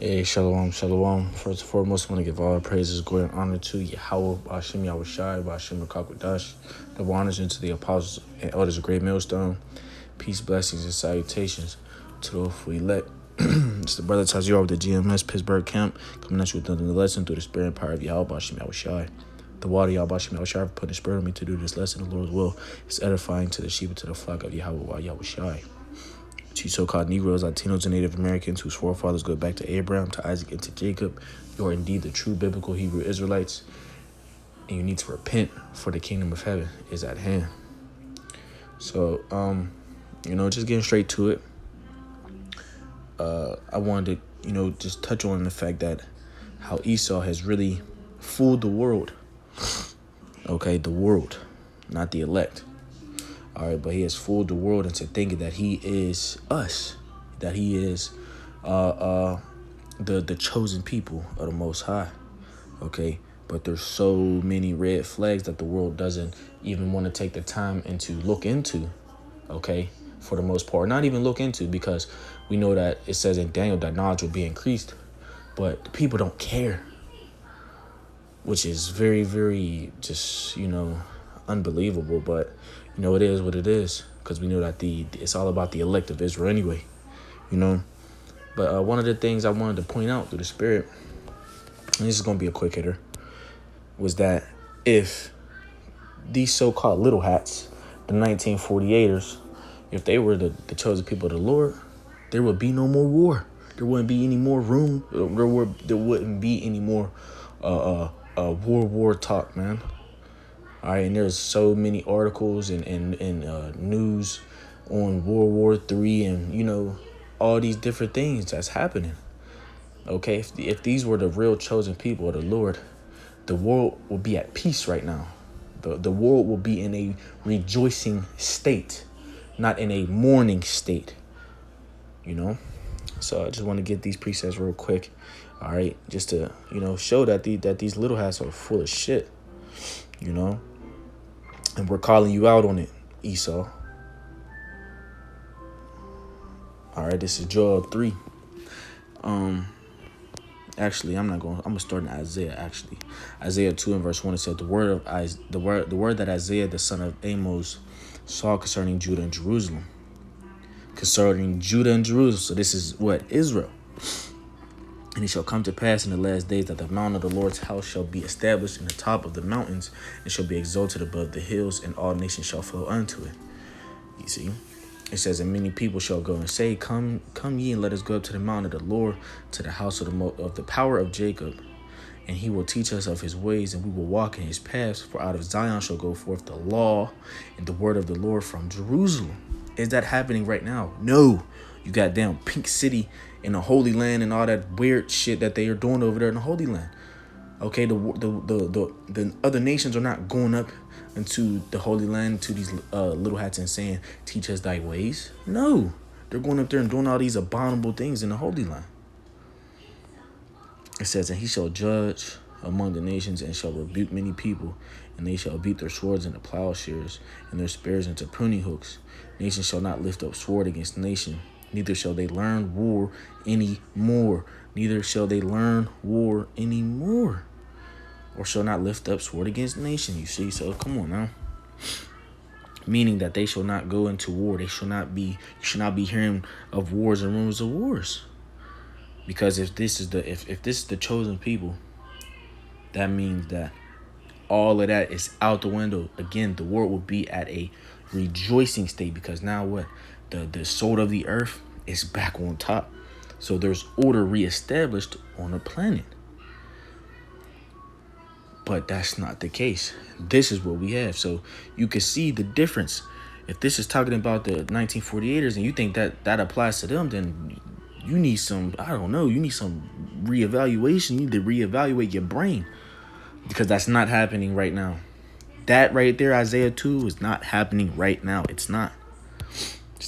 Hey, shalom, shalom. First and foremost, I want to give all praises, glory, and honor to Yahweh, Bashim Yahushai, Bashim Kakwadash, the honors into the apostles and elders of Great Millstone. Peace, blessings, and salutations to those who elect. It's the brother Tazior of the GMS Pittsburgh camp, coming at you with another lesson through the spirit and power of Yahweh, Bashim Yahushai. The water Yahweh, Bashim Yahushai, for putting the spirit on me to do this lesson. The Lord's will is edifying to the sheep and to the flock of Yahweh, Yahushai. To so-called Negroes, Latinos, and Native Americans whose forefathers go back to Abraham, to Isaac, and to Jacob, you are indeed the true biblical Hebrew Israelites, and you need to repent, for the kingdom of heaven is at hand. So, just getting straight to it, I wanted to, just touch on the fact that how Esau has really fooled the world. Okay, the world, not the elect. All right, but he has fooled the world into thinking that he is us, that he is the chosen people of the Most High. Okay, but there's so many red flags that the world doesn't even want to take the time and to look into. Okay, for the most part, not even look into, because we know that it says in Daniel that knowledge will be increased, but the people don't care, which is very, very just unbelievable. But it is what it is, because we know that it's all about the elect of Israel anyway, But one of the things I wanted to point out through the spirit, and this is going to be a quick hitter, was that if these so-called little hats, the 1948ers, if they were the chosen people of the Lord, there would be no more war. There wouldn't be any more room. There wouldn't be any more war talk, man. All right, and there's so many articles and news on World War III and, all these different things that's happening. Okay, if these were the real chosen people of the Lord, the world will be at peace right now. The world will be in a rejoicing state, not in a mourning state, So I just want to get these precepts real quick, all right, just to, show that these little hats are full of shit, And we're calling you out on it, Esau. All right, this is Joel 3. Actually, I'm gonna start in Isaiah. Actually, Isaiah 2 and verse 1. It said the word that Isaiah the son of Amos saw concerning Judah and Jerusalem. Concerning Judah and Jerusalem. So this is what? Israel. And it shall come to pass in the last days that the mountain of the Lord's house shall be established in the top of the mountains, and shall be exalted above the hills, and all nations shall flow unto it. You see, it says, and many people shall go and say, Come ye, and let us go up to the mountain of the Lord, to the house of the power of Jacob, and he will teach us of his ways, and we will walk in his paths. For out of Zion shall go forth the law and the word of the Lord from Jerusalem. Is that happening right now? No. You got damn Pink City in the Holy Land and all that weird shit that they are doing over there in the Holy Land. Okay, the other nations are not going up into the Holy Land to these little hats and saying, teach us thy ways. No, they're going up there and doing all these abominable things in the Holy Land. It says, and he shall judge among the nations and shall rebuke many people, and they shall beat their swords into plowshares and their spears into pruning hooks. Nation shall not lift up sword against nation, neither shall they learn war any more. Neither shall they learn war anymore, or shall not lift up sword against nation. You see, so come on now. Meaning that they shall not go into war. You should not be hearing of wars and rumors of wars. Because if this is the chosen people, that means that all of that is out the window. Again, the world will be at a rejoicing state, because now what? The salt of the earth is back on top. So there's order reestablished on the planet. But that's not the case. This is what we have. So you can see the difference. If this is talking about the 1948ers and you think that applies to them, then you need some, you need some reevaluation. You need to reevaluate your brain, because that's not happening right now. That right there, Isaiah 2, is not happening right now. It's not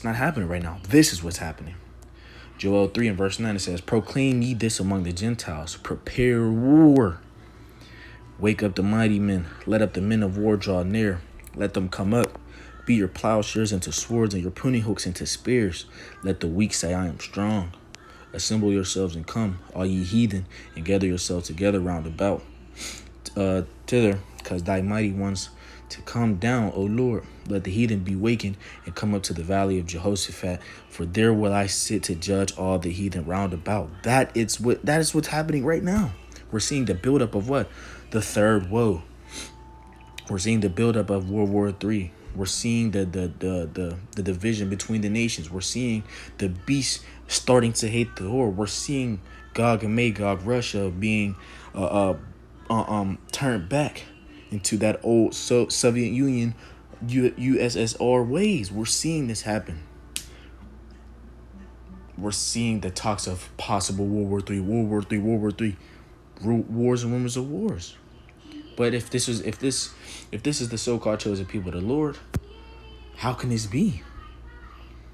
happening right now. This is what's happening. Joel 3 and verse 9, it says, proclaim ye this among the Gentiles, prepare war. Wake up the mighty men, let up the men of war draw near, let them come up. Beat your plowshares into swords and your pruning hooks into spears. Let the weak say, I am strong. Assemble yourselves and come, all ye heathen, and gather yourselves together round about thither, because thy mighty ones to come down, O Lord. Let the heathen be wakened and come up to the valley of Jehoshaphat, for there will I sit to judge all the heathen round about. That is what's happening right now. We're seeing the buildup of what? The third woe. We're seeing the buildup of World War III. We're seeing the division between the nations. We're seeing the beast starting to hate the Lord. We're seeing Gog and Magog, Russia, being turned back into that old Soviet Union, USSR ways. We're seeing this happen. We're seeing the talks of possible World War III, World War III, World War III, wars and rumors of wars. But if this is the so-called chosen people of the Lord, how can this be?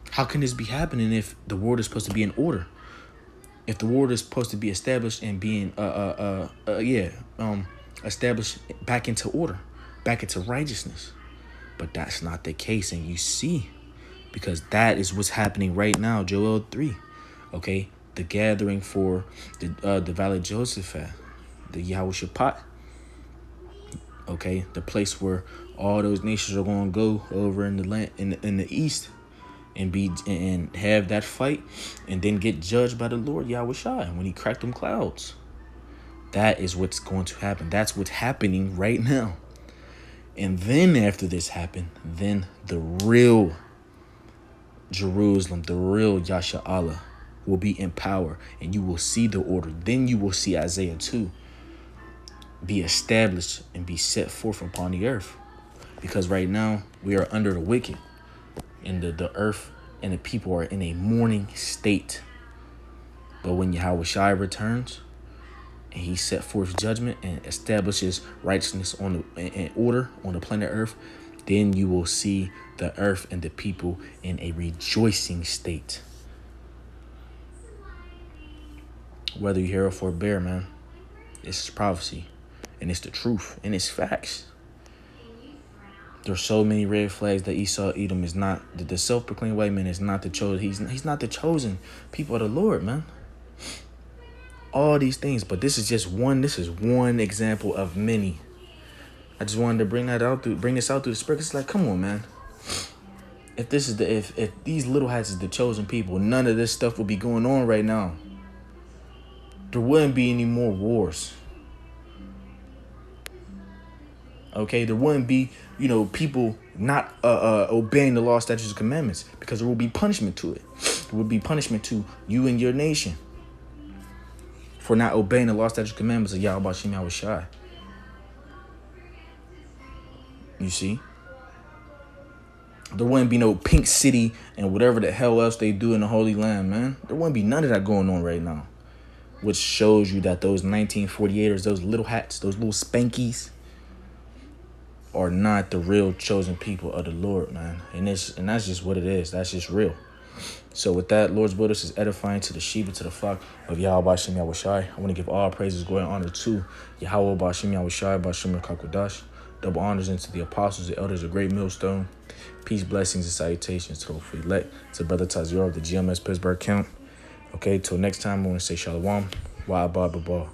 How can this be happening if the world is supposed to be in order? If the world is supposed to be established and being established back into order, back into righteousness. But that's not the case, and you see, because that is what's happening right now. Joel 3, okay, the gathering for the Valley of Jehoshaphat, the Yahushaphat. Okay, the place where all those nations are going to go over in the land in the east and have that fight and then get judged by the Lord Yahushua when he cracked them clouds. That is what's going to happen. That's what's happening right now. And then after this happened, then the real Jerusalem, the real Yasha Allah will be in power, and you will see the order. Then you will see Isaiah 2 be established and be set forth upon the earth. Because right now we are under the wicked, and the earth and the people are in a mourning state. But when Yahushua returns and he set forth judgment and establishes righteousness and order on the planet earth, then you will see the earth and the people in a rejoicing state. Whether you hear or forbear, man, this is prophecy. And it's the truth, and it's facts. There's so many red flags that Esau Edom is not, the self-proclaimed white man is not the chosen. He's not the chosen people of the Lord, man. All these things, but this is just one. This is one example of many. I just wanted to bring this out through the spirit. It's like, come on, man. If these little hats is the chosen people, none of this stuff would be going on right now. There wouldn't be any more wars. Okay, there wouldn't be, people not obeying the law, statutes, and commandments, because there will be punishment to it. There will be punishment to you and your nation for not obeying the law, statutes, and commandments of Yahweh Shem Yahushai. You see? There wouldn't be no pink city and whatever the hell else they do in the Holy Land, man. There wouldn't be none of that going on right now. Which shows you that those 1948ers, those little hats, those little spankies, are not the real chosen people of the Lord, man. And that's just what it is. That's just real. So with that, Lord's will, this is edifying to the sheep and to the flock of Yahweh Shem Yahushai. I want to give all praises, glory, and honor to Yahweh Bashem Yahushai, Bashem Kakwadash. Double honors into the apostles, the elders, the great millstone. Peace, blessings, and salutations to the hopefully elect, to Brother Tazior of the GMS Pittsburgh camp. Okay, till next time, I want to say Shalom. Wa Abba Baba.